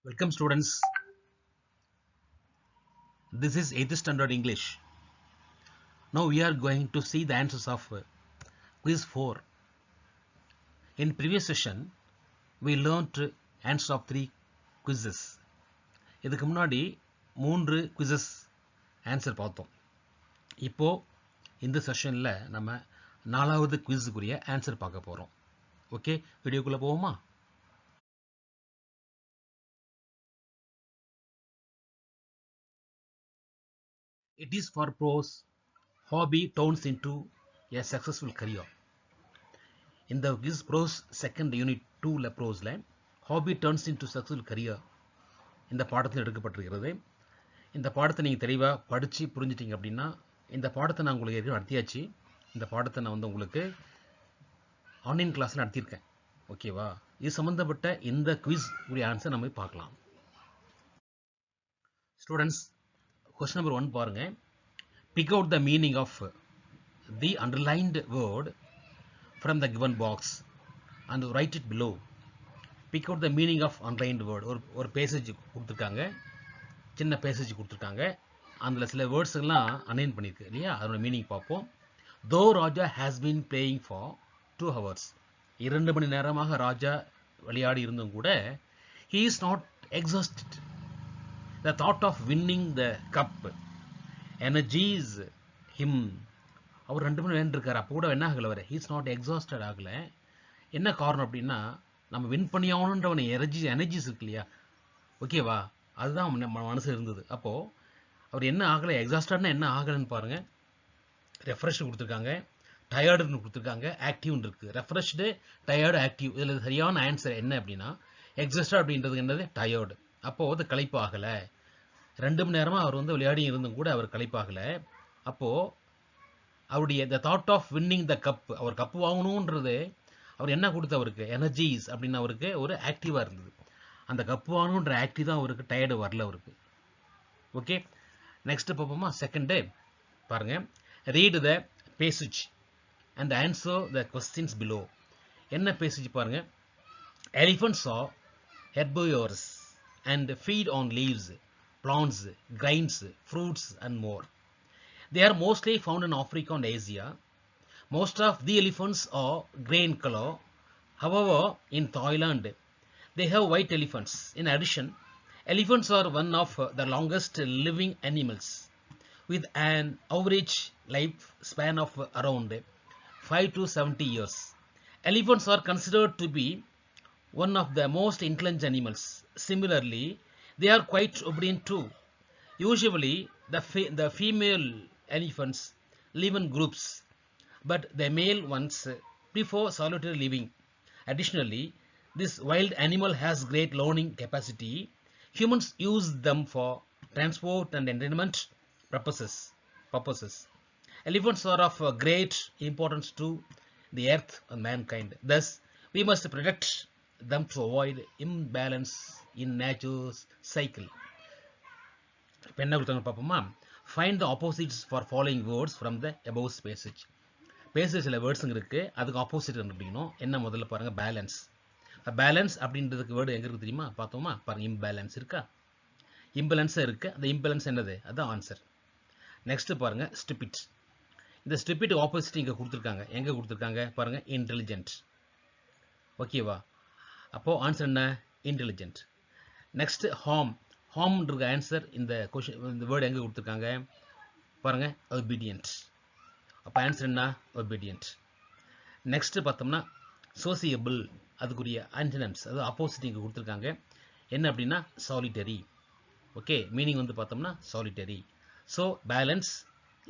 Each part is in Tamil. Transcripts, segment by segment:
Welcome students. This is 8th standard English. Now we are going to see the answers of quiz 4. In previous session we learnt answers of 3 quizzes. இதுக்கு முன்னாடி 3 quizzes answer பார்த்தோம். இப்போ இந்த செஷன்ல நம்ம 4வது குவிஸுக்குரிய ஆன்சர் பார்க்க போறோம். ஓகே, வீடியோக்குள்ள போவோமா? It is for pros, hobby turns into a successful career. In the quiz pros second unit 2 prosல hobby turns into successful career இந்த பாடத்தில் எடுக்கப்பட்டிருக்கிறது. இந்த பாடத்தை நீங்கள் தெளிவாக படித்து புரிஞ்சிட்டிங்க அப்படின்னா, இந்த பாடத்தை நான் உங்களுக்கு ஏற்கனவே நடத்தியாச்சு. இந்த பாடத்தை நான் உங்களுக்கு ஆன்லைன் கிளாஸில் நடத்தியிருக்கேன். ஓகேவா? இது சம்மந்தப்பட்ட இந்த குவிஸ் உடைய ஆன்சர் நம்ம பார்க்கலாம். ஸ்டூடெண்ட்ஸ், question number 1 பாருங்க. Pick out the meaning of the underlined word from the given box and write it below. Pick out the meaning of underlined word. ஒரு பேசேஜ் கொடுத்துருக்காங்க, சின்ன பேசேஜ் கொடுத்துருக்காங்க. அதில் சில வேர்ட்ஸ் எல்லாம் அன்லைன் பண்ணியிருக்கு இல்லையா? அதோட மீனிங் பார்ப்போம். Though Raja has been playing for 2 hours. 2 மணி நேரமாக ராஜா விளையாடி இருந்தும் கூட he is not exhausted. The thought of winning the cup energies him. அவர் 2 மணி நேரம் இருக்கார், அப்போ கூட என்ன ஆகலை, அவர் he is not exhausted ஆகலை. என்ன காரணம் அப்படின்னா, நம்ம வின் பண்ணி ஆகணுன்றவன எனர்ஜிஸ் இருக்கு இல்லையா? ஓகேவா? அதுதான் நம்ம மனசு இருந்தது. அப்போது அவர் என்ன ஆகலை, எக்ஸாஸ்டட்னா என்ன ஆகலைன்னு பாருங்கள். ரெஃப்ரெஷ்டு கொடுத்துருக்காங்க, டயர்டுன்னு கொடுத்துருக்காங்க, ஆக்டிவ்னு இருக்குது. Refreshed, tired, active. இதில் சரியான ஆன்சர் என்ன அப்படின்னா, எக்ஸாஸ்டட் அப்படின்றது என்னது? டயர்டு. அப்போது அது களைப்பு ஆகலை. 2 மணி நேரமாக அவர் விளையாடி இருந்தும் கூட அவர் களைப்பாகலை. அப்போது அவருடைய the thought of winning the cup, அவர் கப்பு வாங்கணுன்றது அவர் என்ன கொடுத்து அவருக்கு எனர்ஜிஸ் அப்படின்னு அவருக்கு ஒரு ஆக்டிவாக இருந்தது. அந்த கப்பு வாங்கணுன்ற ஆக்டிவ் தான் அவருக்கு, டயர்டு வரல அவருக்கு. ஓகே, நெக்ஸ்ட் பார்ப்போமா? செகண்டு பாருங்க. Read the passage and answer the questions below. என்ன பேசேஜ் பாருங்க. Elephants are herbivorous and feed on leaves, plants, grains, fruits and more. They are mostly found in Africa and Asia. Most of the elephants are grey in color. However, in Thailand, they have white elephants. In addition, elephants are one of the longest living animals with an average life span of around 5 to 70 years. Elephants are considered to be one of the most intelligent animals. Similarly, they are quite obedient too. Usually, the female elephants live in groups, but the male ones prefer solitary living. Additionally, this wild animal has great learning capacity. Humans use them for transport and entertainment purposes. Elephants are of great importance to the earth and mankind. Thus, we must protect them to avoid imbalance in nature's cycle. இப்போ என்ன கொடுத்தாங்க பார்ப்போமா? Find the opposites for following words from the above passage. பேசேஜில் வேர்ட்ஸுங்க இருக்குது, அதுக்கு ஆப்போசிட் கண்டுபிடிக்கணும். என்ன முதல்ல பாருங்கள், பேலன்ஸ். பேலன்ஸ் அப்படின்றதுக்கு வேர்டு எங்கே இருக்குது தெரியுமா? பார்த்தோமா? பாருங்கள், இம்பேலன்ஸ் இருக்கா? இம்பேலன்ஸாக இருக்குது. அந்த இம்பேலன்ஸ் என்னது? அதுதான் ஆன்சர். நெக்ஸ்ட்டு பாருங்கள், ஸ்டூபிட். இந்த ஸ்டூபிட் ஆப்போசிட் இங்கே கொடுத்துருக்காங்க. எங்கே கொடுத்துருக்காங்க பாருங்கள், இன்டெலிஜென்ட். ஓகேவா? அப்போது ஆன்சர் என்ன? இன்டெலிஜென்ட். Next harm. ஹார்ம்ன்ற ஆன்சர் இந்த கொஷின், இந்த வேர்டு எங்கே கொடுத்துருக்காங்க பாருங்கள், ஒபீடியன்ட். அப்போ ஆன்சர் என்ன? ஒபீடியன்ட். நெக்ஸ்ட்டு பார்த்தோம்னா சோசியபிள், அதுக்குரிய ஆன்டனிம்ஸ், அது ஆப்போசிட் இங்கே கொடுத்துருக்காங்க. என்ன அப்படின்னா சாலிட்டரி. ஓகே, மீனிங் பார்த்தோம்னா solitary. So balance,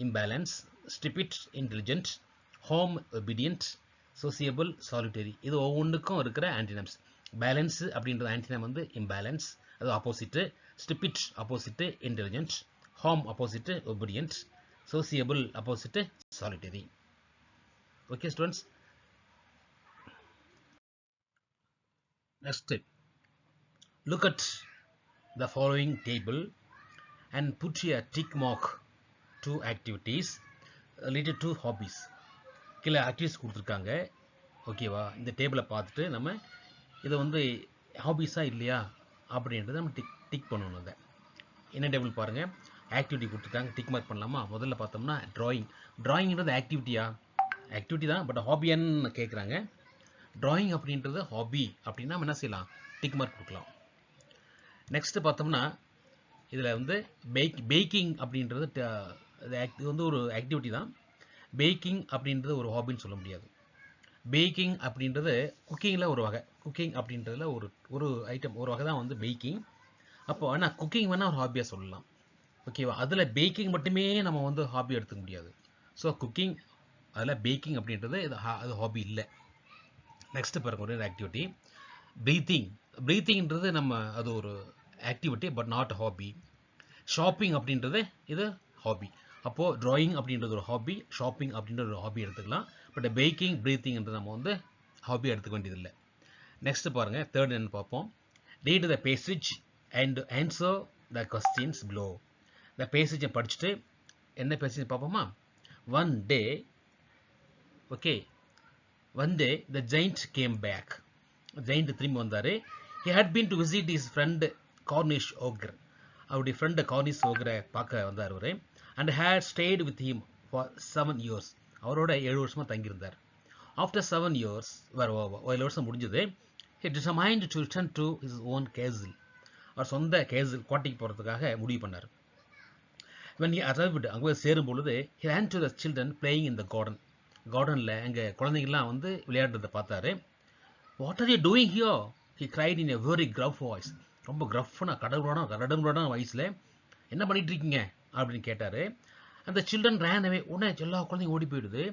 imbalance, stupid, intelligent, harm, obedient, sociable, solitary. இது ஒவ்வொன்றுக்கும் இருக்கிற ஆன்டினம்ஸ். பேலன்ஸ் அப்படின்றது ஆன்டினம் இம்பேலன்ஸ், அது opposite. Stupid opposite intelligent, harm opposite obedient, sociable opposite solitary. Okay students, next look at the following table and put a tick mark to activities related to hobbies. கீழே ஆக்டிவிட்டிஸ் கொடுத்துருக்காங்க. ஓகேவா? இந்த டேபிளை பார்த்துட்டு நம்ம இதை ஹாபிஸா இல்லையா அப்படின்றத நம்ம டிக் பண்ணணும். அதை என்ன டேபிள் பாருங்கள், ஆக்டிவிட்டி கொடுத்துட்டாங்க, டிக் மார்க் பண்ணலாமா? முதல்ல பார்த்தோம்னா ட்ராயிங்ன்றது ஆக்டிவிட்டியா? ஆக்டிவிட்டி தான், பட் ஹாபியான்னு கேட்குறாங்க. ட்ராயிங் அப்படின்றது ஹாபி அப்படின்னா நம்ம என்ன செய்யலாம், டிக் மார்க் கொடுக்கலாம். நெக்ஸ்ட்டு பார்த்தோம்னா இதில் வந்து பேக்கிங் அப்படின்றது இது வந்து ஒரு ஆக்டிவிட்டி தான். பேக்கிங் அப்படின்றது ஒரு ஹாபின்னு சொல்ல முடியாது. பேக்கிங் அப்படின்றது குக்கிங்கில் ஒரு வகை. குக்கிங் அப்படின்றதுல ஒரு ஐட்டம், ஒரு வகை தான் வந்து பேக்கிங். அப்போ ஆனால் குக்கிங் வேணால் ஒரு ஹாபியாக சொல்லலாம். ஓகேவா? அதில் பேக்கிங் மட்டுமே நம்ம வந்து ஹாபி எடுத்துக்க முடியாது. ஸோ குக்கிங், அதில் பேக்கிங் அப்படின்றது அது ஹாபி இல்லை. நெக்ஸ்ட்டு பாருங்க, ஒரு ஆக்டிவிட்டி ப்ரீத்திங்ன்றது அது ஒரு activity, but not hobby. Shopping அப்படின்றது இது ஹாபி. அப்போது ட்ராயிங் அப்படின்றது ஒரு ஹாபி, ஷாப்பிங் அப்படின்ற ஒரு ஹாபி எடுத்துக்கலாம். பட் பேக்கிங், ப்ரீத்திங்ன்றது நம்ம வந்து ஹாபி எடுத்துக்க வேண்டியதில்லை. நெக்ஸ்ட்டு பாருங்கள், தேர்ட் என்ன பார்ப்போம். Read the passage and answer the questions below. இந்த பேசேஜை படிச்சுட்டு என்ன பேசேஜ் பார்ப்போமா? One day the giant came back. giant திரும்பி வந்தார். he had been to visit his friend Cornish ogre. அவருடைய ஃப்ரெண்டு கார்னிஷ் ஓகரை பார்க்க வந்தார் அவர். and had stayed with him for 7 years. அவரோட 7 வருஷமாக தங்கியிருந்தார். after 7 years 7 வருஷம் முடிஞ்சது. he determined to return to his own castle. அவர் சொந்த கேசில் கோட்டைக்கு போகிறதுக்காக முடிவு பண்ணார். when he arrived, அங்கே சேரும் பொழுது he ran to the children playing in the garden. கார்டனில் அங்கே குழந்தைங்கள்லாம் வந்து விளையாடுறதை பார்த்தாரு. What are you doing here? He cried in a very gruff voice. ரொம்ப கிரஃப்னா கடவுளோட வாய்ஸில் என்ன பண்ணிட்டு இருக்கீங்க அப்படின்னு கேட்டார். அந்த சில்ட்ரன் ரேன் அவே. உடனே எல்லா குழந்தைங்க ஓடி போயிடுது.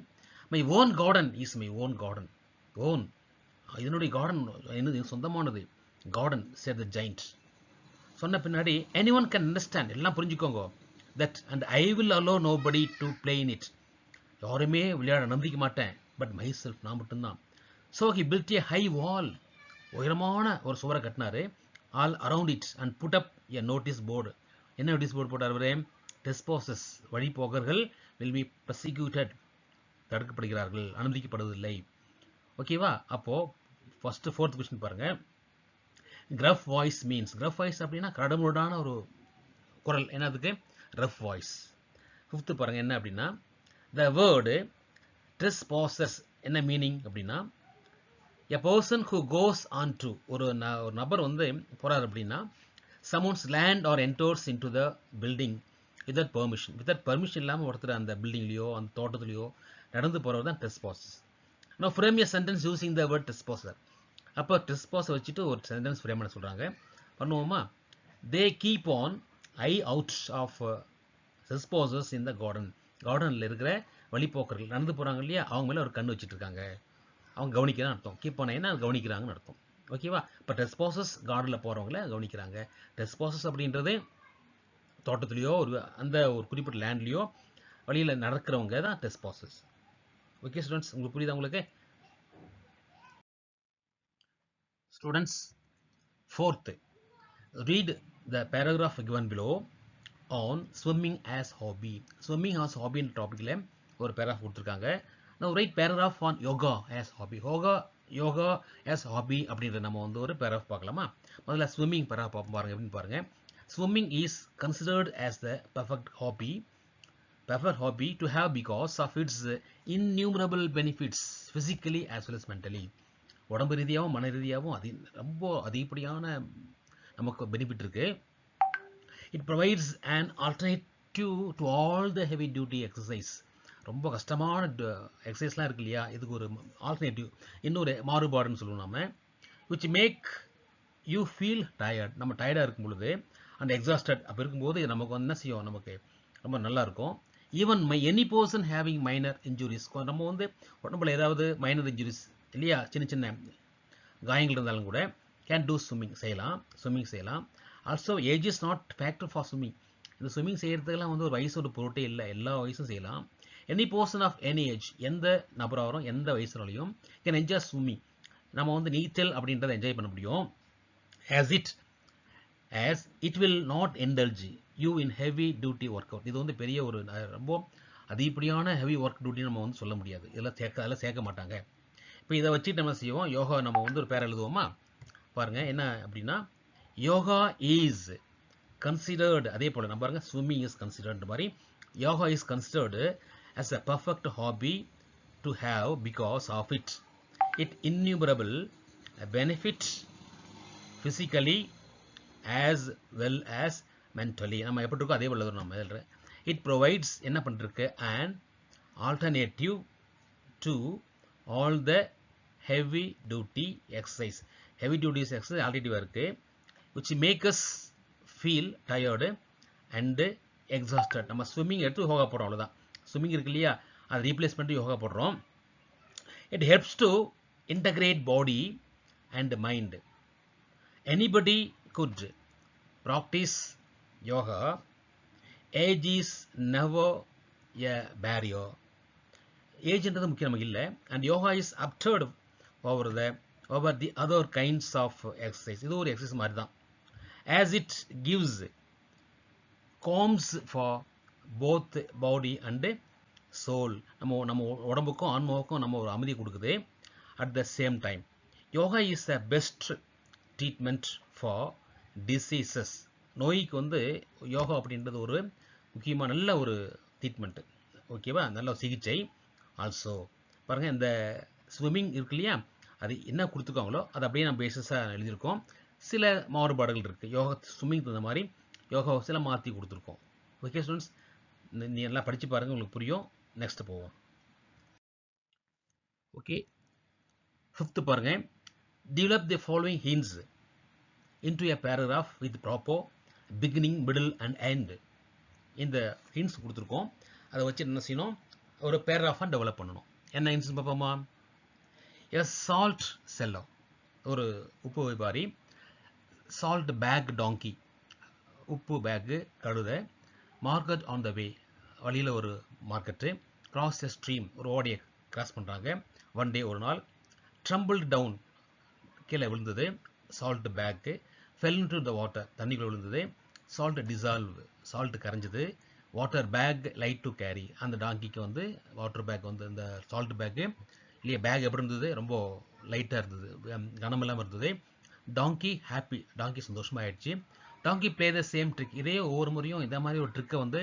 My own garden is my own garden. Own, இதனுடைய கார்டன் என்னது, சொந்தமானது கார்டன் said the giant. சொன்ன பின்னாடி anyone can understand, எல்லாம் புரிஞ்சுக்கோங்க, that and I will allow nobody to play in it. யாருமே விளையாட நம்பிக்க மாட்டேன், பட் மை செல்ஃப், நான் மட்டும்தான். So he built a high wall. உயரமான ஒரு சுவரை கட்டினாரு. All around it and put up a notice board. என்ன நோட்டீஸ் போர்டு போட்டார் அவரே? டெஸ்போசஸ், வழிபோக்கர்கள் வில் பி ப்ரசிக்யூட்டட், தடுக்கப்படுகிறார்கள், அனுமதிக்கப்படுவதில்லை. ஓகேவா? அப்போது ஃபஸ்ட்டு 4th கொஸ்டின் பாருங்கள். கிரஃப் வாய்ஸ் மீன்ஸ், கிரஃப் வாய்ஸ் அப்படின்னா கடமுடான ஒரு குரல். என்னதுக்கு? Rough voice. 5th பாருங்கள், என்ன அப்படின்னா the word trespassers என்ன மீனிங் அப்படின்னா a person who goes on to, ஒரு நபர் வந்து போறார் அப்படின்னா someone's land or enters into the building without permission இல்லாமல் ஒருத்தர் அந்த பில்டிங்லையோ அந்த தோட்டத்துலையோ நடந்து போகிறவர் தான் trespassers. now frame a sentence using the word trespasser. அப்போ trespasser வச்சுட்டு ஒரு சென்டென்ஸ் ஃப்ரேம் பண்ண சொல்கிறாங்க. பண்ணுவோமா? they keep on eye out of trespassers in the garden. கார்டனில் இருக்கிற வழிபோக்கர்கள் நடந்து போகிறாங்க இல்லையா, அவங்க மேலே ஒரு கண் வச்சுட்டு இருக்காங்க, அவங்க கவனிக்கிறான்னு அர்த்தம். கீப் ஆன் ஐனா கவனிக்கிறாங்கன்னு அர்த்தம். ஓகேவா? இப்போ டெஸ்பாசஸ் கார்டனில் போகிறவங்கள கவனிக்கிறாங்க. டெஸ்பாசஸ் அப்படின்றது தோட்டத்துலேயோ அந்த ஒரு குறிப்பிட்ட லேண்ட்லேயோ வழியில் நடக்கிறவங்க தான் டெஸ்பாசஸ். ஓகே ஸ்டூடெண்ட்ஸ், உங்களுக்கு புரியுதா? உங்களுக்கு students, 4th, read the paragraph given below on swimming as hobby. swimming as hobby என்ற டாப்பிக்கில் ஒரு பேராகிராஃப் கொடுத்துருக்காங்க. now write paragraph on yoga as hobby. Yoga as hobby அப்படின்ற நம்ம வந்து ஒரு பேராகிராஃப் பார்க்கலாமா? முதல்ல ஸ்விம்மிங் பேராகிராஃப் பார்ப்போம். பாருங்க எப்படின்னு பாருங்க. swimming is considered as the perfect hobby to have because of its innumerable benefits physically as well as mentally. உடம்பு ரீதியாகவும் மன ரீதியாகவும் ரொம்ப அதிகப்படியான நமக்கு பெனிஃபிட் இருக்கு. it provides an alternative to all the heavy duty exercise. ரொம்ப கஷ்டமான எக்ஸசைஸ்லாம் இருக்கு இல்லையா, இதுக்கு ஒரு ஆல்டர்னேட்டிவ், இன்னொரு மாறுபாடுன்னு சொல்லுவோம் நாம. which make you feel tired. நம்ம டயர்டாக இருக்கும் பொழுது அந்த எக்ஸாஸ்டட் அப்போ இருக்கும்போது நமக்கு வந்து என்ன செய்யும், நமக்கு ரொம்ப நல்லா இருக்கும். Even any person having minor injuries, நம்ம வந்து உடம்புல ஏதாவது மைனர் இன்ஜுரிஸ் இல்லையா, சின்ன சின்ன காயங்கள் இருந்தாலும் கூட கேன் டூ ஸ்விம்மிங் செய்யலாம். Also age is not factor for swimming. இந்த ஸ்விம்மிங் செய்கிறதுக்கெல்லாம் வந்து ஒரு வயசோட பொருட்டே இல்லை, எல்லா வயசும் செய்யலாம். Any person of any age, எந்த நபராகவும் எந்த வயசுனாலையும் கேன் என்ஜாய் ஸ்விம்மிங். நம்ம வந்து நீச்சல் அப்படின்றத என்ஜாய் பண்ண முடியும். as it will not indulge you in heavy duty workout. இது வந்து பெரிய ஒரு ரொம்ப அதிகப்படியான ஹெவி ஒர்க் டியூட்டி நம்ம வந்து சொல்ல முடியாது, அதெல்லாம் சேர்க்க மாட்டாங்க. இப்போ இதை வச்சுட்டு நம்ம செய்வோம் யோகா. நம்ம வந்து ஒரு பேர் எழுதுவோமா? பாருங்க என்ன அப்படின்னா, யோகா இஸ் கன்சிடர்டு, அதே போல் நம்ம பாருங்க ஸ்விம்மிங் இஸ் கன்சிடர்டு மாதிரி yoga is considered as a perfect hobby to have because of it innumerable benefits physically as well as mentally. நம்ம எப்படி இருக்கோ அதே போல நம்ம எழுதுற. It provides என்ன பண்ணிருக்கு an alternative to all the heavy duty exercise. Heavy duty exercise alternative இருக்கு which make us feel tired and exhausted. நம்ம ஸ்விம்மிங் எடுத்து யோகா போடுறோம், அவ்வளவுதான். ஸ்விம்மிங் இருக்கு இல்லையா, அதை ரீப்ளேஸ் பண்ணிட்டு யோகா போடுறோம். It helps to integrate body and mind. Anybody could practice yoga. Age is never a barrier. ஏஜ்ன்றது முக்கியம் நமக்கு இல்லை. And yoga is apted over the other kinds of exercise. இது ஒரு எக்ஸசைஸ் மாதிரி தான். As it gives calms for both body and soul. நம்ம உடம்புக்கும் ஆன்மாவுக்கும் நம்ம ஒரு அமைதி கொடுக்குது. At the same time, yoga is the best treatment for diseases. நோய்க்கு வந்து யோகா அப்படின்றது ஒரு முக்கியமான நல்ல ஒரு ட்ரீட்மெண்ட், ஓகேவா, நல்ல ஒரு சிகிச்சை. ஆல்சோ பாருங்க, இந்த ஸ்விம்மிங் இருக்கு இல்லையா, அது என்ன கொடுத்துருக்காங்களோ அதை அப்படியே நம்ம பேசிஸாக எழுதியிருக்கோம். சில மாறுபாடுகள் இருக்குது. யோகா ஸ்விம்மிங் தகுந்த மாதிரி யோகாவை சில மாற்றி கொடுத்துருக்கோம். ஓகே ஸ்டூடெண்ட்ஸ், நீ எல்லாம் படித்து பாருங்கள், உங்களுக்கு புரியும். நெக்ஸ்ட் போவோம். ஓகே, ஃபிஃப்த்து பாருங்க. Develop the following hints into a paragraph with proper beginning, middle and end. இந்த ஹிண்ட்ஸ் கொடுத்துருக்கோம், அதை வச்சு என்ன செய்யணும், ஒரு பேராகிராஃபாக டெவலப் பண்ணணும். என்ன ஹிண்ட்ஸ் பார்ப்போமா? A salt seller, ஒரு உப்பு வியாபாரி. Salt bag donkey, உப்பு பேக்கு கழுதை. Market on the way, வழியில் ஒரு மார்க்கெட்டு. Cross a stream, ஒரு ஓடையை கிராஸ் பண்ணுறாங்க. One day, ஒரு நாள். Tumbled down, கீழே விழுந்தது. Salt bag. Fell into the water, தண்ணிக்குள்ள விழுந்தது. சால்ட் டிசால்வ், சால்ட் கரைஞ்சது. Water bag light to carry, அந்த டாங்கிக்கு வந்து வாட்டர் பேக் வந்து இந்த சால்ட் பேக்கு இல்லையா, பேக் எப்படி இருந்தது, ரொம்ப லைட்டாக இருந்தது, கனமில்லாமல் இருந்தது. டாங்கி ஹாப்பி, டாங்கி சந்தோஷமாகிடுச்சு. Donkey play the same trick, இதே ஒவ்வொரு முறையும் இந்த மாதிரி ஒரு ட்ரிக்கை வந்து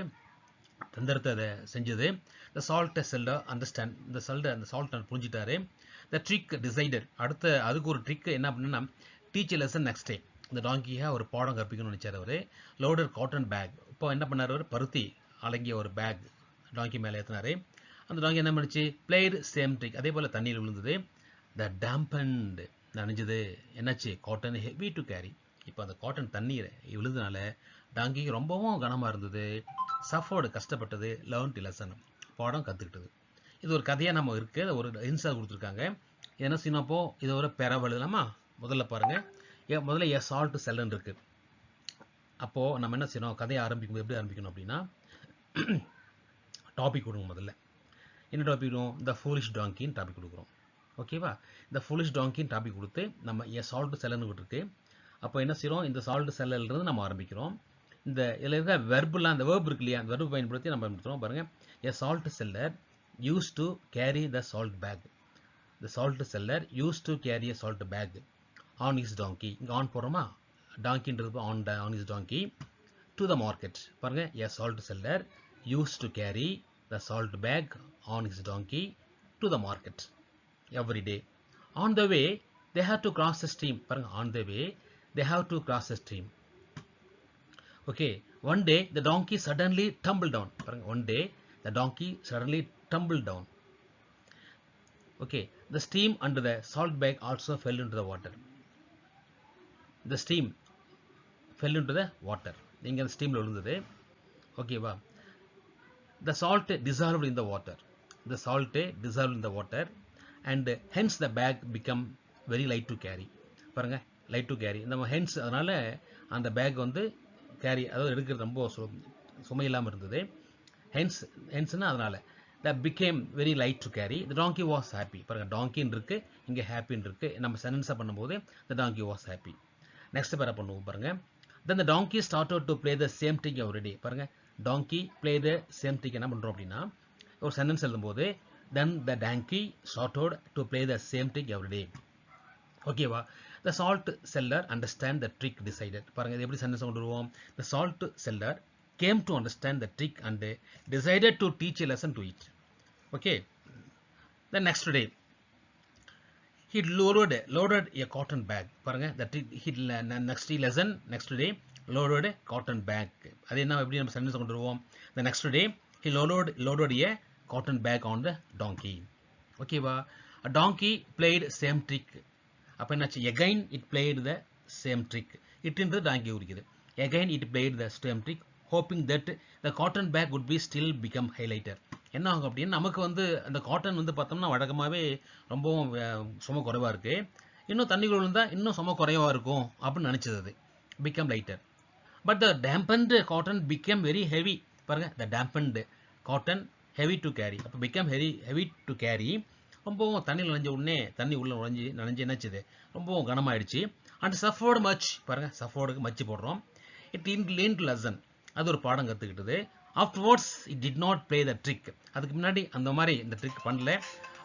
தந்திரத்தை அதை செஞ்சது. த சால்ட் செல்டர் அண்டர்ஸ்டாண்ட், இந்த சால்ட் புரிஞ்சிட்டாரு. த ட்ரிக் டிசைடட், அடுத்த அதுக்கு ஒரு ட்ரிக் என்ன அப்படின்னா, டீச் லெசன் நெக்ஸ்ட் டே, இந்த டாங்கியாக ஒரு பாடம் கற்பிக்கணும்னு நினைச்சார் அவர். லோடர் காட்டன் பேக், இப்போ என்ன பண்ணார் அவர், பருத்தி அடங்கிய ஒரு பேக் டாங்கி மேலே ஏற்றினார். அந்த டாங்கி என்ன பண்ணிச்சு, பிளேடு சேம் ட்ரிக், அதே போல் தண்ணீர் விழுந்தது. த டேம்பன்டு, நனைஞ்சது. என்னாச்சு, காட்டன் ஹெவி டு கேரி, இப்போ அந்த காட்டன் தண்ணீர் விழுந்தனால டாங்கிக்கு ரொம்பவும் கனமாக இருந்தது. சஃபர்டு, கஷ்டப்பட்டது. லேர்ன்ட் லெசன், பாடம் கற்றுக்கிட்டது. இது ஒரு கதையாக நம்ம இருக்குது, ஒரு இன்சா கொடுத்துருக்காங்க. என்ன செய்யணும்ப்போ இதை ஒரு பெறவு எழுதலாமா? முதல்ல பாருங்கள், முதல்ல ஏ சால்ட் செல்லுன்னு இருக்குது. அப்போது நம்ம என்ன செய்யணும், கதையை ஆரம்பிக்கும் எப்படி ஆரம்பிக்கணும் அப்படின்னா, டாபிக் கொடுங்க. முதல்ல என்ன டாபிக் கொடுக்கும், த ஃபூலிஷ் டாங்கின்னு டாபிக் கொடுக்குறோம், ஓகேவா. இந்த ஃபூலிஷ் டாங்கின்னு டாபிக் கொடுத்து நம்ம ஏ சால்ட் செல்லுன்னு இருக்கு. அப்போ என்ன செய்கிறோம், இந்த சால்ட் செல்லிலிருந்து நம்ம ஆரம்பிக்கிறோம். இந்த இதில் இருக்க வெர்புலாம், அந்த வேர்ப் இருக்கு இல்லையா, அந்த வெர்பு பயன்படுத்தி நம்ம பயன்படுத்துகிறோம். பாருங்கள், a salt seller used to carry the salt bag. The salt seller used to carry a salt bag on his donkey. இங்கே ஆன் போடுறோமா, டாங்கின்றது on his donkey to the market. பாருங்க, a salt seller used to carry the salt bag on his donkey to the market every day. On the way they have to cross the stream. பாருங்க, on the way they have to cross the stream. Okay, one day the donkey suddenly tumbled down. பாருங்க, one day the donkey suddenly tumbled down. Okay, the stream under the salt bag also fell into the water. The stream fell into the water. இங்க அந்த ஸ்டீம்ல விழுந்தது, ஓகேவா. The salt dissolved in the water. The salt dissolved in the water and hence the bag become very light to carry. பாருங்க, light to carry, நம்ம hence அதனால அந்த பேக் வந்து கேரி, அதாவது எடுக்கிறது ரொம்ப சுமை இல்லாமல் இருந்தது. ஹென்ஸ்னா அதனால. that became very light to carry. The donkey was happy. பாருங்க, டாங்கின்னு இருக்கு, இங்கே ஹாப்பின்னு இருக்கு. நம்ம சென்டென்ஸாக பண்ணும்போது the donkey was happy. Next பேரா பண்ணுவோம் பாருங்க. Then the donkey started to play the same trick every day. பாருங்க, donkey play the same trick என்ன பண்ணுறோம் அப்படின்னா, ஒரு சென்டென்ஸ் எழுதும்போது then the donkey started to play the same trick every day. ஓகேவா. The salt seller understand the trick decided. பாருங்க இது எப்படி சென்டென்ஸ் கொண்டு வருவோம். The salt seller came to understand the trick and decided to teach a lesson to it. Okay. The next day he loaded a cotton bag. பாருங்க that he next lesson next day loaded a cotton bag. அது என்ன எப்படி நம்ம சென்டென்ஸ் கொண்டு வருவோம். The next day he loaded a cotton bag on the donkey. ஓகேவா. A donkey played same trick. அப்ப என்னாச்சு, again it played the same trick. It into donkey குறிக்குது. Again it played the same trick hoping that the cotton bag would be still become highlighter. என்ன ஆகும் அப்படின்னா நமக்கு வந்து அந்த காட்டன் வந்து பார்த்தோம்னா வழக்கமாகவே ரொம்பவும் சும குறைவாக இருக்குது. இன்னும் தண்ணிக்குள்ள இருந்தால் இன்னும் சும குறைவாக இருக்கும் அப்படின்னு நினச்சது அது. become lighter. But the dampened cotton became very heavy. பாருங்க the dampened cotton heavy to carry. அப்போ become heavy to carry. ரொம்பவும் தண்ணியில் நனைஞ்ச உடனே தண்ணி உள்ள நனைஞ்சு என்னச்சுது ரொம்பவும் கனமாயிடுச்சு. And suffered much. பாருங்க சஃபர்டுக்கு மச்சு போடுறோம். It learned lesson. அது ஒரு பாடம் கற்றுக்கிட்டது. Afterwards it did not play the trick. அதுக்கு முன்னாடி அந்த மாதிரி இந்த ட்ரிக் பண்ணல.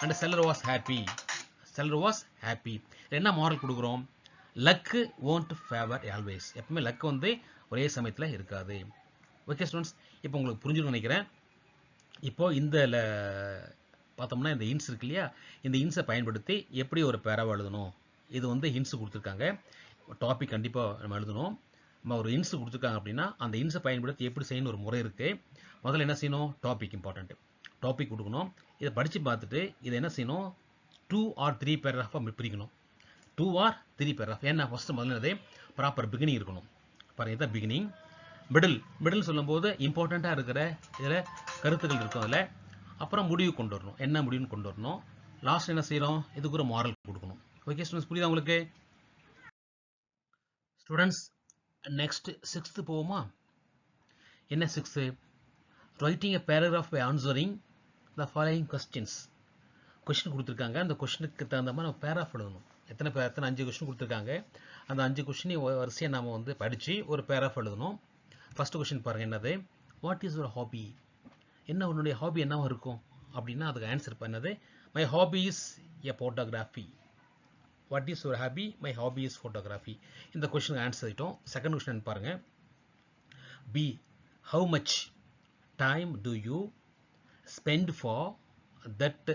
And seller was happy. என்ன மாரல் கொடுக்குறோம். Luck won't favour always. எப்பவுமே லக்கு வந்து ஒரே சமயத்தில் இருக்காது. ஓகே ஸ்டூடெண்ட்ஸ், இப்போ உங்களுக்கு புரிஞ்சுன்னு நினைக்கிறேன். இப்போ இந்த பார்த்தோம்னா இந்த ஹின்ஸ் இருக்கு இல்லையா, இந்த ஹின்ஸை பயன்படுத்தி எப்படி ஒரு பேராவை எழுதணும். இது வந்து ஹின்ஸ் கொடுத்துருக்காங்க. டாபிக் கண்டிப்பாக நம்ம எழுதணும். நம்ம ஒரு ஹின்ஸ் கொடுத்துருக்காங்க அப்படின்னா அந்த ஹின்ஸை பயன்படுத்தி எப்படி செய்யணும் ஒரு முறை இருக்குது. முதல்ல என்ன செய்யணும், டாபிக் இம்பார்ட்டன்ட். டாபிக் கொடுக்கணும். இதை படித்து பார்த்துட்டு இதை என்ன செய்யணும், 2 or 3 பேராகிராஃபாக பிரிக்கணும். 2 or 3 பேராகிராஃப். ஏன்னா ஃபஸ்ட்டு முதல்ல ப்ராப்பர் பிகினிங் இருக்கணும். பாருங்க இதுதான் பிகினிங். மிடில் சொல்லும்போது இம்பார்ட்டண்ட்டாக இருக்கிற இதில் கருத்துக்கள் இருக்கும். அதில் அப்புறம் முடிவு கொண்டு வரணும். என்ன முடிவுன்னு கொண்டு வரணும். லாஸ்ட் என்ன செய்கிறோம், இதுக்கு ஒரு மாரல் கொடுக்கணும். ஓகே ஸ்டூடெண்ட்ஸ், புரியுதா உங்களுக்கு? ஸ்டூடெண்ட்ஸ் நெக்ஸ்ட் 6th போவோமா. என்ன 6th? Writing a paragraph by answering the following questions. Question கொடுத்துருக்காங்க. அந்த கொஸ்டினுக்கு தகுந்த மாதிரி நம்ம பேராகிராஃப் எழுதணும். எத்தனை 5 கொஸ்டின் கொடுத்துருக்காங்க. அந்த 5 கொஸ்டினையும் வரிசையாக நம்ம வந்து படித்து ஒரு பேராகிராஃப் எழுதணும். ஃபர்ஸ்ட் கொஸ்டின் பாருங்கள் என்னது, வாட் இஸ் யுவர் ஹாபி. என்ன உன்னுடைய ஹாபி என்னவா இருக்கும் அப்படின்னா அதுக்கு ஆன்சர் பண்ணது my hobby is a photography. What is your hobby, my hobby is photography. இந்த கொஸ்டினுக்கு ஆன்சர் ஆகிட்டோம். செகண்ட் கொஸ்டின் பாருங்க, B how much time to you spend for that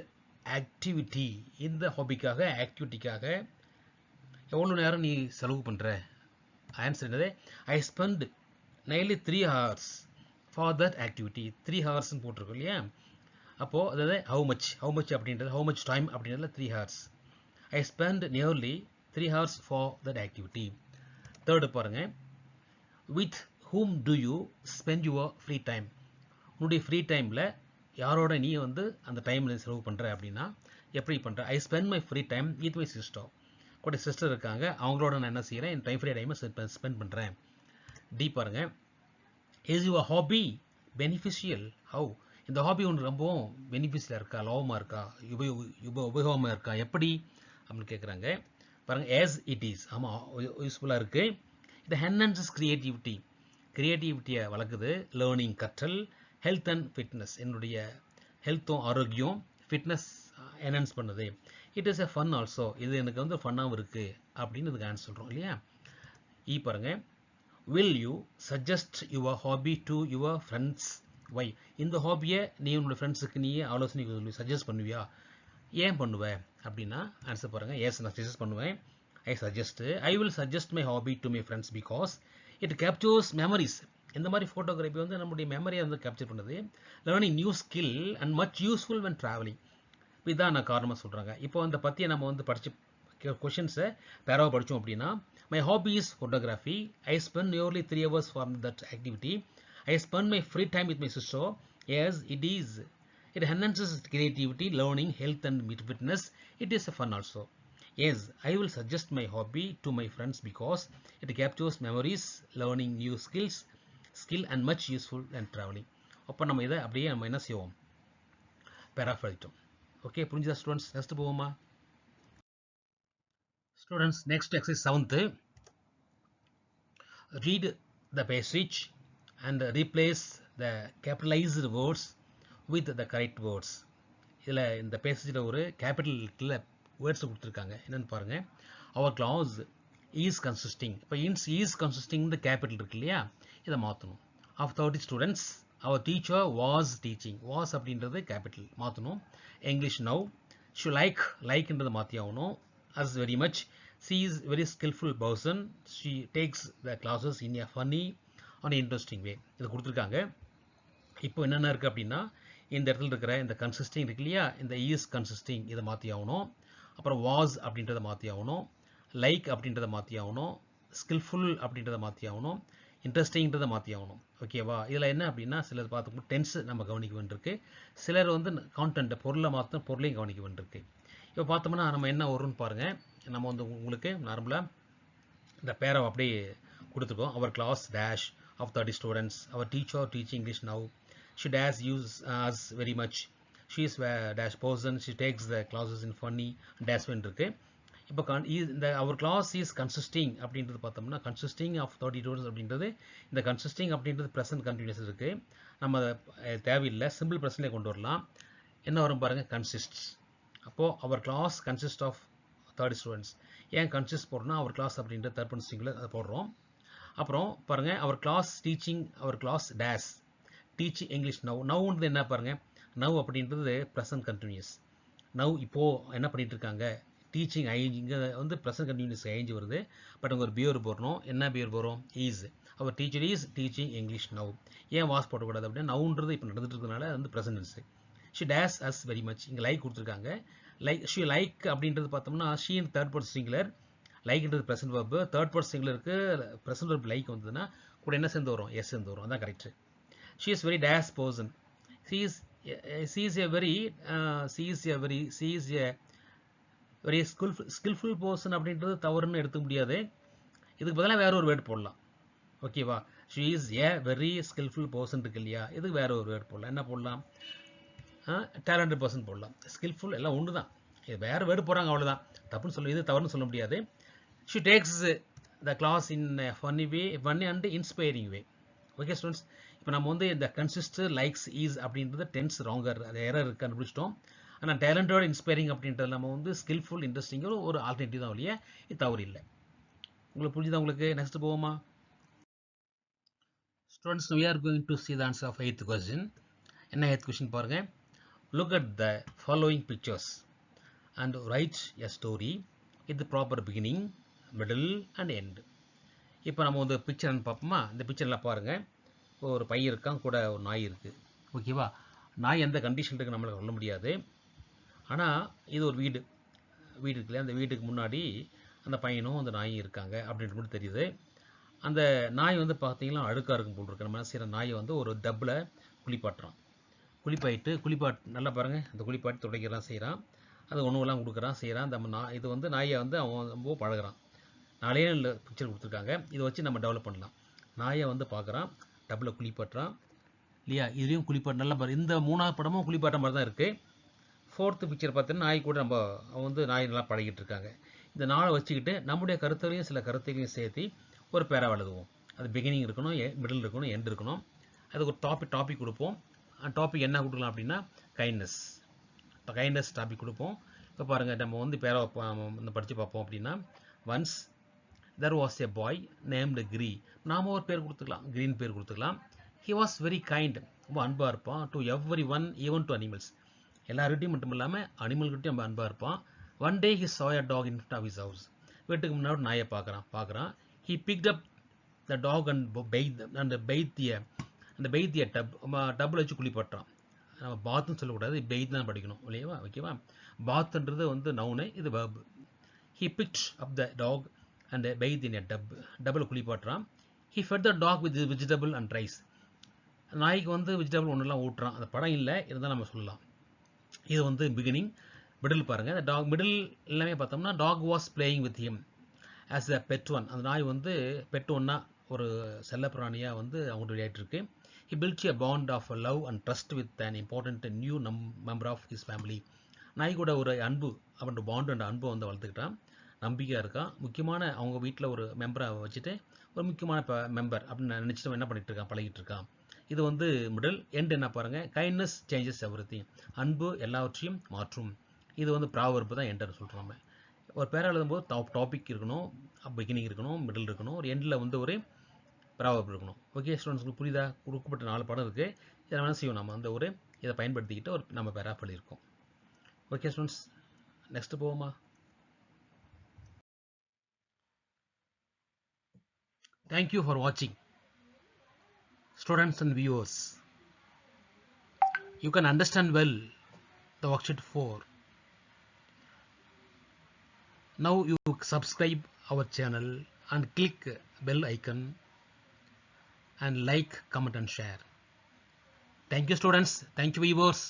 activity. இந்த ஹாபிக்காக ஆக்டிவிட்டிக்காக எவ்வளோ நேரம் நீ செலவு பண்ணுற. ஆன்சர் என்னது, I spend nearly 3 hours for that activity. 3 hours போட்டிருக்கோம் இல்லையா. அப்போது அதாவது how much அப்படின்றது how much time அப்படின்றதுல 3 hours. I spend nearly 3 hours for that activity. Third பாருங்க, with whom do you spend your free time. உன்னுடைய ஃப்ரீ டைமில் யாரோட நீ வந்து அந்த டைமில் செலவு பண்ணுற அப்படின்னா எப்படி பண்ணுற. I spend my free time with my sister. கூட சிஸ்டர் இருக்காங்க, அவங்களோட நான் என்ன செய்கிறேன், என் ஃப்ரீ டைமை ஸ்பெண்ட் பண்ணுறேன். டி பாருங்க, is your hobby beneficial. How. இந்த ஹாபி ஒன்று ரொம்பவும் பெனிஃபிஷியலாக இருக்கா, லாபமாக இருக்கா, உபயோகமாக இருக்கா, எப்படி அப்படின்னு கேட்குறாங்க. பாருங்கள், ஏஸ் இட் இஸ். ஆமாம், யூஸ்ஃபுல்லாக இருக்குது. இது என்ஹான்சஸ் கிரியேட்டிவிட்டியை வளர்க்குது. லேர்னிங் கற்றல். ஹெல்த் அண்ட் ஃபிட்னஸ், என்னுடைய ஹெல்த்தும் ஆரோக்கியம், ஃபிட்னஸ் என்ஹான்ஸ் பண்ணுது. It is a fun also, இது எனக்கு வந்து ஃபன்னாகவும் இருக்குது அப்படின்னு இதுக்கு ஆன்சர் சொல்கிறோம் இல்லையா. இ பாருங்கள், will you suggest your hobby to your friends. why. இந்த ஹாபியை நீ உன்னோட ஃப்ரெண்ட்ஸுக்கு நீ ஆலோசனை சஜஸ்ட் பண்ணுவியா, ஏன் பண்ணுவ அப்படின்னா ஆன்சர் பாருங்கள், எஸ் நான் சஜஸ்ட் பண்ணுவேன். I will suggest my hobby to my friends because it captures memories. இந்த மாதிரி ஃபோட்டோகிராஃபி வந்து நம்முடைய மெமரியை வந்து கேப்சர் பண்ணுது. Learning new skill and much useful when traveling. இதுதான் நான் காரணமாக சொல்கிறாங்க. இப்போ அந்த பற்றியை நம்ம வந்து படித்து கொஷின்ஸை பேராவை படித்தோம் அப்படின்னா, my hobby is photography. I spend nearly 3 hours for that activity. I spend my free time with my sister. Yes, it is. It enhances creativity, learning, health and fitness. It is a fun also. Yes, I will suggest my hobby to my friends because it captures memories, learning new skill and much useful and traveling. அப்போ நம்ம இதை அப்படியே நம்ம என்ன செய்வோம், பேராஃப் எழுதிட்டோம். ஓகே, புரிஞ்சுதா ஸ்டூடெண்ட்ஸ்? நெக்ஸ்ட் போவோமா students? Next exercise 7th. read the passage and replace the capitalized words with the correct words. இதில் இந்த பேசேஜில் ஒரு கேபிட்டல் வேர்ட்ஸ் கொடுத்துருக்காங்க. என்னென்னு பாருங்கள். our class is consisting. இப்போ is consisting இந்த கேபிட்டல் இருக்கு இல்லையா, இதை மாற்றணும். of 30 students our teacher was teaching. was அப்படின்றது கேபிட்டல் மாற்றணும். English now. she லைக்ன்றது மாற்றி ஆகணும். as very much. she is very skillful person. she takes the classes in a funny on an interesting way. இது கொடுத்துருக்காங்க. இப்போ என்னென்ன இருக்குது அப்படின்னா, இந்த இடத்துல இருக்கிற இந்த கன்சிஸ்டிங் இருக்கு இல்லையா, இந்த இஸ் கன்சிஸ்டிங் இதை மாற்றி ஆகணும். அப்புறம் வாஸ் அப்படின்றத மாற்றி ஆகணும். லைக் அப்படின்றத மாற்றி ஆகணும். ஸ்கில்ஃபுல் அப்படின்றத மாற்றி ஆகணும். இன்ட்ரெஸ்டிங்ன்றதை மாற்றி ஆகணும். ஓகேவா? இதில் என்ன அப்படின்னா, சிலர் பார்த்துக்கணும் டென்ஸ் நம்ம கவனிக்க வேண்டியிருக்கு. சிலர் வந்து கான்டென்ட் பொருளை மாற்ற பொருளையும் கவனிக்க வேண்டியிருக்கு. இப்போ பார்த்தோம்னா நம்ம என்ன வரும்னு பாருங்கள். நம்ம வந்து உங்களுக்கு நார்மலாக இந்த பேரை அப்படியே கொடுத்துருக்கோம். அவர் class dash of 30 students. Our teacher teaching English now. She dash use us very much. She is dash person. She takes the classes in funny dash when இருக்கு. இப்போ இந்த our class is consisting அப்படின்றது பார்த்தோம்னா, consisting of 30 students அப்படின்றது, இந்த consisting அப்படின்றது present continuous இருக்கு. நம்ம தேவையில்லை, சிம்பிள் ப்ரெசன்ட்லேயே கொண்டு வரலாம். என்ன வரும் பாருங்கள், consists. அப்போது our class consists of 30 students. ஏன் consist போடுறோம்னா, our class அப்படின்ற தேர்ட் பர்சன் சிங்குலர் அதை போடுறோம். அப்புறம் பாருங்கள், அவர் கிளாஸ் டீச்சிங், அவர் class dash teaching English now. நவ்ன்றது என்ன பாருங்கள், நவ் அப்படின்றது ப்ரெசன்ட் கண்டினியூஸ். நவ் இப்போது என்ன பண்ணிகிட்டு இருக்காங்க, டீச்சிங் ஐஞ்சி, இங்கே வந்து ப்ரெசன்ட் கண்டினியூஸ் ஐஞ்சி வருது. பட் அங்கே ஒரு பியர் போடணும். என்ன பியர் போகிறோம், ஈஸ். அவர் teacher is teaching English now. ஏன் வாஸ் போடக்கூடாது அப்படின்னா, நவுன்றது இப்போ நடந்துட்டு இருக்கிறதுனால வந்து ப்ரெசன்டென்ஸு. She dash as very much, இங்கே லைக் கொடுத்துருக்காங்க. ஷி லைக் அப்படின்றது பார்த்தோம்னா, she in third person singular, லைக்ன்றது ப்ரெசன்ட் வெர்பு. தேர்ட் பர்சன் சிங்குலருக்கு ப்ரெசன்ட் வெர்பு லைக் வந்ததுன்னா கூட என்ன சேர்ந்து வரும், எஸ் சேர்ந்து வரும். அதான் correct. She is very dash person. She is a very skilful person அப்படின்றது தவறுன்னு எடுத்துக்க முடியாது. இதுக்கு பதிலாக வேற ஒரு வேர்டு போடலாம். ஓகேவா? She is a very skilful person இருக்கு இல்லையா, இதுக்கு வேற ஒரு வேர்டு போடலாம். என்ன போடலாம், டேலண்டட் பர்சன் போடலாம். ஸ்கில்ஃபுல் எல்லாம் ஒன்று தான், இது வேறு வேர்டு போகிறாங்க அவ்வளோதான். தப்புன்னு சொல்ல, இது தவறுன்னு சொல்ல முடியாது. She takes the class in a funny way, funny and inspiring way. Okay students, இப்போ நம்ம வந்து இந்த கன்சிஸ்ட் லைக்ஸ் ஈஸ் அப்படின்றது டென்ஸ் ராங்கர், அது எரர் கண்டுபிடிச்சிட்டோம். ஆனால் டேலண்டட் இன்ஸ்பைரிங் அப்படின்றது நம்ம வந்து ஸ்கில்ஃபுல் இன்ட்ரெஸ்டிங் ஒரு ஆல்டர்னேட்டிவ் தான் இல்லையா, இது தவறு இல்லை. உங்களுக்கு புரிஞ்சுதா? உங்களுக்கு நெக்ஸ்ட் போவோமா students? we are going to see the answer of 8th question. என்ன 8th question பாருங்க. Look at the following pictures and write a story with the proper beginning, middle and end. இப்போ நம்ம வந்து பிக்சர்னு பார்ப்போமா? இந்த பிக்சரில் பாருங்கள், ஒரு பையன் இருக்கான், கூட ஒரு நாய் இருக்குது. ஓகேவா? நாய் எந்த கண்டிஷன் இருக்குது நம்மளுக்கு சொல்ல முடியாது. ஆனால் இது ஒரு வீடு இருக்குல்ல, அந்த வீட்டுக்கு முன்னாடி அந்த பையனும் அந்த நாயும் இருக்காங்க அப்படின்ட்டு மட்டும் தெரியுது. அந்த நாய் வந்து பார்த்தீங்கன்னா அழுக்காக இருக்கும் போல் இருக்கு. நம்ம என்ன செய்கிற, நாயை வந்து ஒரு டப்பில் குளிப்பாட்டுறான். நல்லா பாருங்கள், அந்த குளிப்பாட்டி துடைக்கிறலாம் செய்கிறான். அது உணவுலாம் கொடுக்குறான், செய்கிறான். அந்த இது வந்து நாயை வந்து அவன் ரொம்ப பழகிறான். நாளையே பிக்சர் கொடுத்துருக்காங்க, இதை வச்சு நம்ம டெவலப் பண்ணலாம். நாயை வந்து பார்க்குறான், டப்பில் குளிப்பாட்டுறான் இல்லையா, இதுலேயும் குளிப்பாட்டு நல்லா பாரு. இந்த 3வது படமும் குளிப்பாட்ட மாதிரி தான் இருக்குது. 4th பிக்சர் பார்த்தீங்கன்னா நாய் கூட அவன் வந்து நாய் நல்லா பழகிட்டு இருக்காங்க. இந்த நாளை வச்சுக்கிட்டு நம்முடைய கருத்தையும் சில கருத்தையும் சேர்த்து ஒரு பேரா எழுதுவோம். அது பிகினிங் இருக்கணும், மிடில் இருக்கணும், எண்ட் இருக்கணும். அதுக்கு ஒரு டாபிக் கொடுப்போம். டாபிக் என்ன கொடுக்கலாம் அப்படின்னா கைண்ட்னஸ் டாபிக் கொடுப்போம். இப்போ பாருங்கள், நம்ம வந்து பேரா படித்து பார்ப்போம். அப்படின்னா once there was a boy named Gree. நாம ஒரு பேர் கொடுத்துக்கலாம், கிரீன் பேர் கொடுத்துக்கலாம். he was very kind, ரொம்ப அன்பாக இருப்பான். to everyone, even to animals. எல்லார்கிட்டையும் மட்டும் இல்லாமல் அனிமல்கிட்டையும் ரொம்ப அன்பாக இருப்பான். one day he saw a dog in front of his house. வீட்டுக்கு முன்னாடி நாயை பார்க்குறான். he picked up the dog and bathed the tub. டப்பில் வச்சு குளிப்பாட்டுறான். நம்ம பாத்னு சொல்லக்கூடாது, பெய்த் தான் படிக்கணும் இல்லையா? ஓகேவா? பாத்ன்றது வந்து நவுனு, இது verb. he picked up the dog and bathed in a tub. டப்பில் குளிப்பாட்டுறான். he fed the dog with vegetable and rice. நாய்க்கு வந்து வெஜிடபிள் ஒன்றெல்லாம் ஊட்டுறான். அந்த படம் இல்லை, இருந்தால் நம்ம சொல்லலாம். இது வந்து பிகினிங். மிடில் பாருங்கள், அந்த டாக் மிடில் எல்லாமே பார்த்தோம்னா dog was playing with him as a pet one. அந்த நாய் வந்து பெட் ஒன்னா, ஒரு செல்ல பிராணியாக வந்து அவங்கள்ட்ட விளையாட்டுருக்கு. he built a bond of love and trust with an important new member of his family. நாய் கூட ஒரு அன்பு, அவனோட பாண்ட் அண்ட் அன்பை வந்து வளர்த்துக்கிட்டான். நம்பிக்கையாக இருக்கான். முக்கியமான அவங்க வீட்டில் ஒரு மெம்பரை வச்சுட்டு ஒரு முக்கியமான மெம்பர் அப்படின்னு நினச்சிட்டு என்ன பண்ணிகிட்டு இருக்கான், பழகிட்டு இருக்கான். இது வந்து மிடில். எண்ட் என்ன பாருங்கள், கைண்ட்னஸ் சேஞ்சஸ் எவ்ரிதிங். அன்பு எல்லாவற்றையும் மாற்றும். இது வந்து ப்ராவர்பு தான் என்டர் சொல்கிறோம். நம்ம ஒரு பேரா எழுதும்போது டாபிக் இருக்கணும், பிகினிங் இருக்கணும், மிடில் இருக்கணும், ஒரு எண்டில் வந்து ஒரு ப்ராவர்ப் இருக்கணும். ஓகே ஸ்டூடெண்ட்ஸ், உங்களுக்கு புரியுதா? கொடுக்கப்பட்ட 4 படம் இருக்குது. இதை என்ன செய்வோம், நம்ம வந்து ஒரு இதை பயன்படுத்திக்கிட்டு ஒரு நம்ம பேராக பண்ணியிருக்கோம். ஓகே ஸ்டூடெண்ட்ஸ், நெக்ஸ்ட் போவோமா? Thank you for watching. Students and viewers, you can understand well the worksheet 4. Now you subscribe our channel and click bell icon and like, comment and share. Thank you students. Thank you viewers.